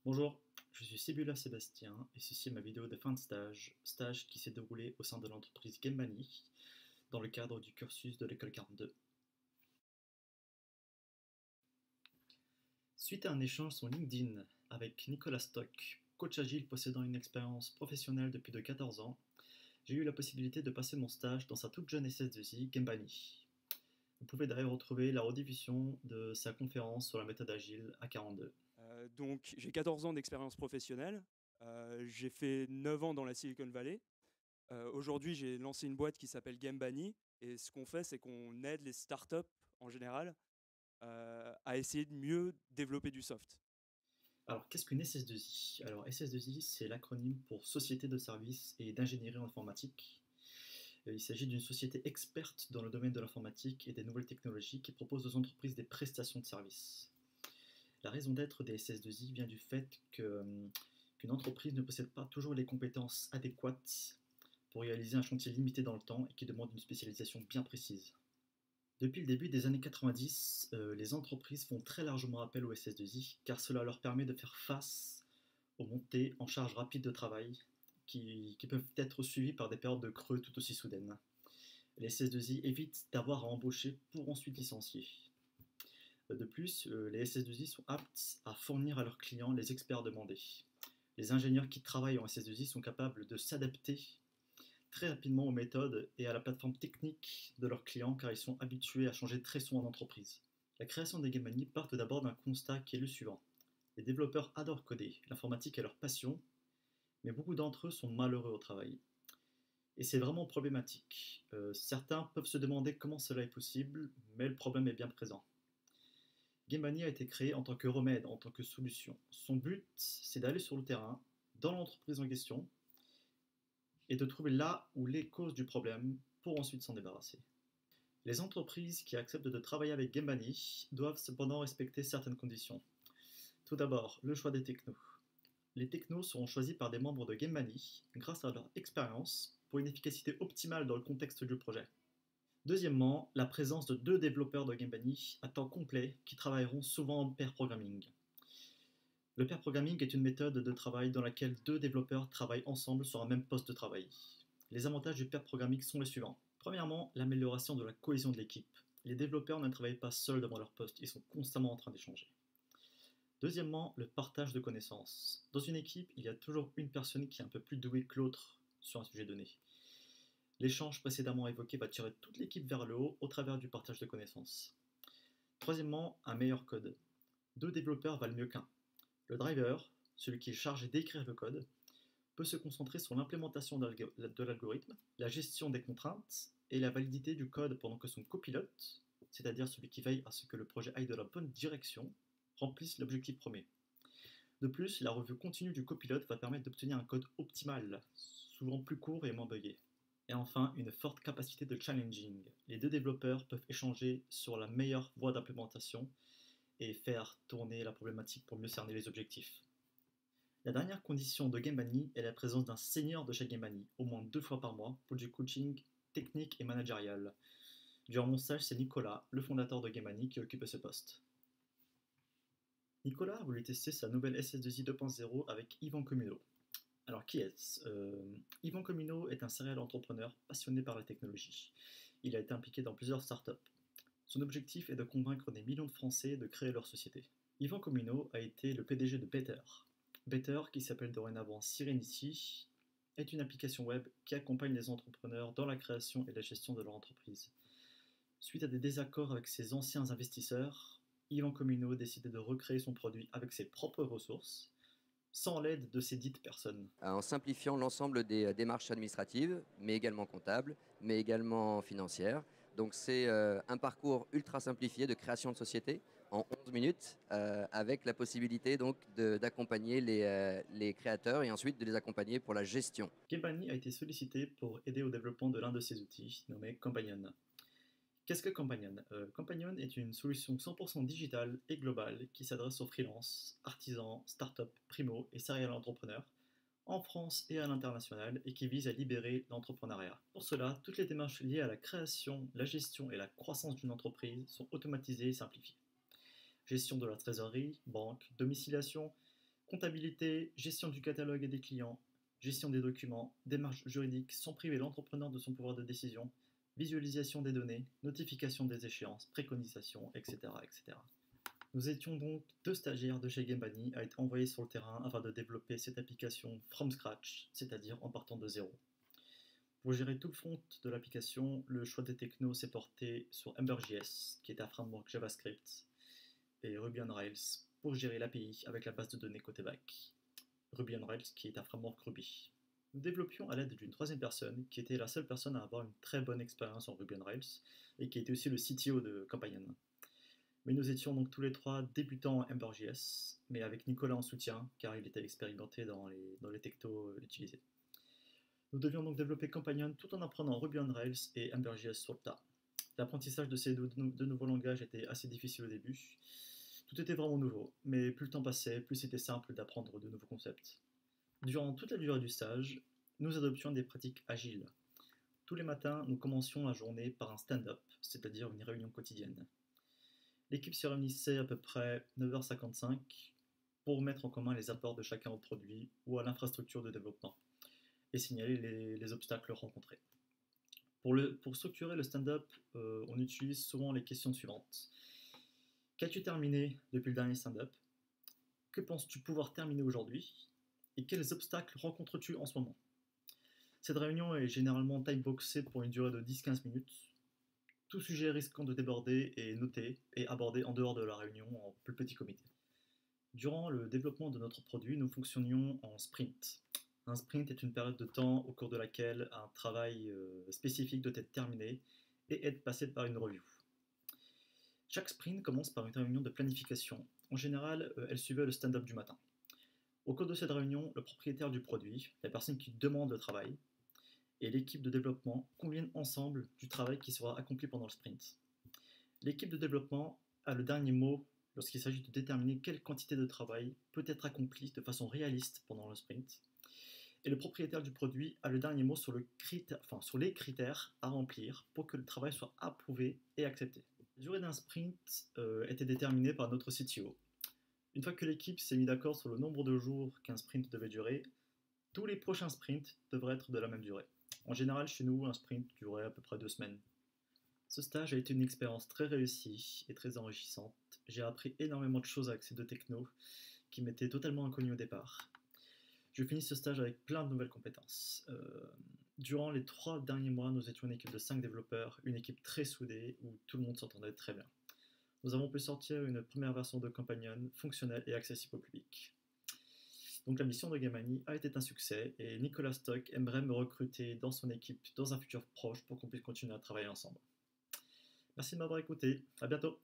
Bonjour, je suis Sébula Sébastien et ceci est ma vidéo de fin de stage qui s'est déroulé au sein de l'entreprise Gembani dans le cadre du cursus de l'école 42. Suite à un échange sur LinkedIn avec Nicolas Stock, coach agile possédant une expérience professionnelle depuis de 14 ans, j'ai eu la possibilité de passer mon stage dans sa toute jeune SS2I Gembani. Vous pouvez d'ailleurs retrouver la rediffusion de sa conférence sur la méthode agile à 42. Donc, j'ai 14 ans d'expérience professionnelle. J'ai fait 9 ans dans la Silicon Valley. Aujourd'hui, j'ai lancé une boîte qui s'appelle Gembani. Et ce qu'on fait, c'est qu'on aide les startups en général à essayer de mieux développer du soft. Alors, qu'est-ce qu'une SS2I? Alors, SS2I, c'est l'acronyme pour Société de services et d'ingénierie informatique. Il s'agit d'une société experte dans le domaine de l'informatique et des nouvelles technologies qui propose aux entreprises des prestations de services. La raison d'être des SS2I vient du fait qu'une entreprise ne possède pas toujours les compétences adéquates pour réaliser un chantier limité dans le temps et qui demande une spécialisation bien précise. Depuis le début des années 90, les entreprises font très largement appel aux SS2I car cela leur permet de faire face aux montées en charge rapide de travail qui peuvent être suivies par des périodes de creux tout aussi soudaines. Les SS2I évitent d'avoir à embaucher pour ensuite licencier. De plus, les SS2I sont aptes à fournir à leurs clients les experts demandés. Les ingénieurs qui travaillent en SS2I sont capables de s'adapter très rapidement aux méthodes et à la plateforme technique de leurs clients car ils sont habitués à changer très souvent d'entreprise. La création des Gemini part d'abord d'un constat qui est le suivant. Les développeurs adorent coder, l'informatique est leur passion, mais beaucoup d'entre eux sont malheureux au travail. Et c'est vraiment problématique. Certains peuvent se demander comment cela est possible, mais le problème est bien présent. Gemini a été créé en tant que remède, en tant que solution. Son but, c'est d'aller sur le terrain, dans l'entreprise en question, et de trouver là où les causes du problème pour ensuite s'en débarrasser. Les entreprises qui acceptent de travailler avec Gemini doivent cependant respecter certaines conditions. Tout d'abord, le choix des technos. Les technos seront choisis par des membres de Gemini grâce à leur expérience pour une efficacité optimale dans le contexte du projet. Deuxièmement, la présence de 2 développeurs de Gemini à temps complet qui travailleront souvent en pair programming. Le pair programming est une méthode de travail dans laquelle 2 développeurs travaillent ensemble sur un même poste de travail. Les avantages du pair programming sont les suivants. Premièrement, l'amélioration de la cohésion de l'équipe. Les développeurs ne travaillent pas seuls devant leur poste, ils sont constamment en train d'échanger. Deuxièmement, le partage de connaissances. Dans une équipe, il y a toujours une personne qui est un peu plus douée que l'autre sur un sujet donné. L'échange précédemment évoqué va tirer toute l'équipe vers le haut au travers du partage de connaissances. Troisièmement, un meilleur code. 2 développeurs valent mieux qu'un. Le driver, celui qui est chargé d'écrire le code, peut se concentrer sur l'implémentation de l'algorithme, la gestion des contraintes et la validité du code pendant que son copilote, c'est-à-dire celui qui veille à ce que le projet aille dans la bonne direction, remplisse l'objectif premier. De plus, la revue continue du copilote va permettre d'obtenir un code optimal, souvent plus court et moins buggé. Et enfin, une forte capacité de challenging. Les 2 développeurs peuvent échanger sur la meilleure voie d'implémentation et faire tourner la problématique pour mieux cerner les objectifs. La dernière condition de Gembani est la présence d'un senior de chez Gembani, au moins 2 fois par mois, pour du coaching technique et managérial. Durant mon stage, c'est Nicolas, le fondateur de Gembani, qui occupait ce poste. Nicolas a voulu tester sa nouvelle SS2I 2.0 avec Yvan Communot. Alors qui est-ce Yvan Communot est un serial entrepreneur passionné par la technologie. Il a été impliqué dans plusieurs startups. Son objectif est de convaincre des millions de Français de créer leur société. Yvan Communot a été le PDG de Better. Better, qui s'appelle dorénavant Serenity, est une application web qui accompagne les entrepreneurs dans la création et la gestion de leur entreprise. Suite à des désaccords avec ses anciens investisseurs, Yvan Communot a décidé de recréer son produit avec ses propres ressources, sans l'aide de ces dites personnes. En simplifiant l'ensemble des démarches administratives, mais également comptables, mais également financières. Donc c'est un parcours ultra simplifié de création de société en 11 minutes, avec la possibilité donc d'accompagner les créateurs et ensuite de les accompagner pour la gestion. Gembani a été sollicité pour aider au développement de l'un de ses outils, nommé Companion. Qu'est-ce que Companion Companion est une solution 100% digitale et globale qui s'adresse aux freelances, artisans, startups, primo et serial entrepreneurs en France et à l'international et qui vise à libérer l'entrepreneuriat. Pour cela, toutes les démarches liées à la création, la gestion et la croissance d'une entreprise sont automatisées et simplifiées. Gestion de la trésorerie, banque, domiciliation, Comptabilité, gestion du catalogue et des clients, gestion des documents, démarches juridiques sans priver l'entrepreneur de son pouvoir de décision, visualisation des données, notification des échéances, préconisation, etc., etc. Nous étions donc 2 stagiaires de chez Gembani à être envoyés sur le terrain afin de développer cette application from scratch, c'est-à-dire en partant de zéro. Pour gérer tout le front de l'application, le choix des technos s'est porté sur Ember.js, qui est un framework JavaScript, et Ruby on Rails pour gérer l'API avec la base de données côté back. Ruby on Rails, qui est un framework Ruby. Nous développions à l'aide d'une troisième personne, qui était la seule personne à avoir une très bonne expérience en Ruby on Rails, et qui était aussi le CTO de Companion. Mais nous étions donc tous les trois débutants en Ember.js, mais avec Nicolas en soutien, car il était expérimenté dans les technos utilisés. Nous devions donc développer Companion tout en apprenant Ruby on Rails et Ember.js sur le tas. L'apprentissage de ces deux nouveaux langages était assez difficile au début. Tout était vraiment nouveau, mais plus le temps passait, plus c'était simple d'apprendre de nouveaux concepts. Durant toute la durée du stage, nous adoptions des pratiques agiles. Tous les matins, nous commencions la journée par un stand-up, c'est-à-dire une réunion quotidienne. L'équipe se réunissait à peu près 9h55 pour mettre en commun les apports de chacun au produit ou à l'infrastructure de développement et signaler les obstacles rencontrés. Pour structurer le stand-up, on utilise souvent les questions suivantes. Qu'as-tu terminé depuis le dernier stand-up? Que penses-tu pouvoir terminer aujourd'hui? Et quels obstacles rencontres-tu en ce moment? Cette réunion est généralement time-boxée pour une durée de 10-15 minutes. Tout sujet risquant de déborder est noté et abordé en dehors de la réunion en plus petit comité. Durant le développement de notre produit, nous fonctionnions en sprint. Un sprint est une période de temps au cours de laquelle un travail spécifique doit être terminé et être passé par une review. Chaque sprint commence par une réunion de planification. En général, elle suivait le stand-up du matin. Au cours de cette réunion, le propriétaire du produit, la personne qui demande le travail, et l'équipe de développement conviennent ensemble du travail qui sera accompli pendant le sprint. L'équipe de développement a le dernier mot lorsqu'il s'agit de déterminer quelle quantité de travail peut être accomplie de façon réaliste pendant le sprint. Et le propriétaire du produit a le dernier mot sur les critères à remplir pour que le travail soit approuvé et accepté. La durée d'un sprint était déterminée par notre CTO. Une fois que l'équipe s'est mise d'accord sur le nombre de jours qu'un sprint devait durer, tous les prochains sprints devraient être de la même durée. En général, chez nous, un sprint durait à peu près 2 semaines. Ce stage a été une expérience très réussie et très enrichissante. J'ai appris énormément de choses avec ces 2 technos qui m'étaient totalement inconnus au départ. Je finis ce stage avec plein de nouvelles compétences. Durant les 3 derniers mois, nous étions une équipe de 5 développeurs, une équipe très soudée où tout le monde s'entendait très bien. Nous avons pu sortir une première version de Companion fonctionnelle et accessible au public. Donc la mission de Gembani a été un succès et Nicolas Stock aimerait me recruter dans son équipe dans un futur proche pour qu'on puisse continuer à travailler ensemble. Merci de m'avoir écouté, à bientôt.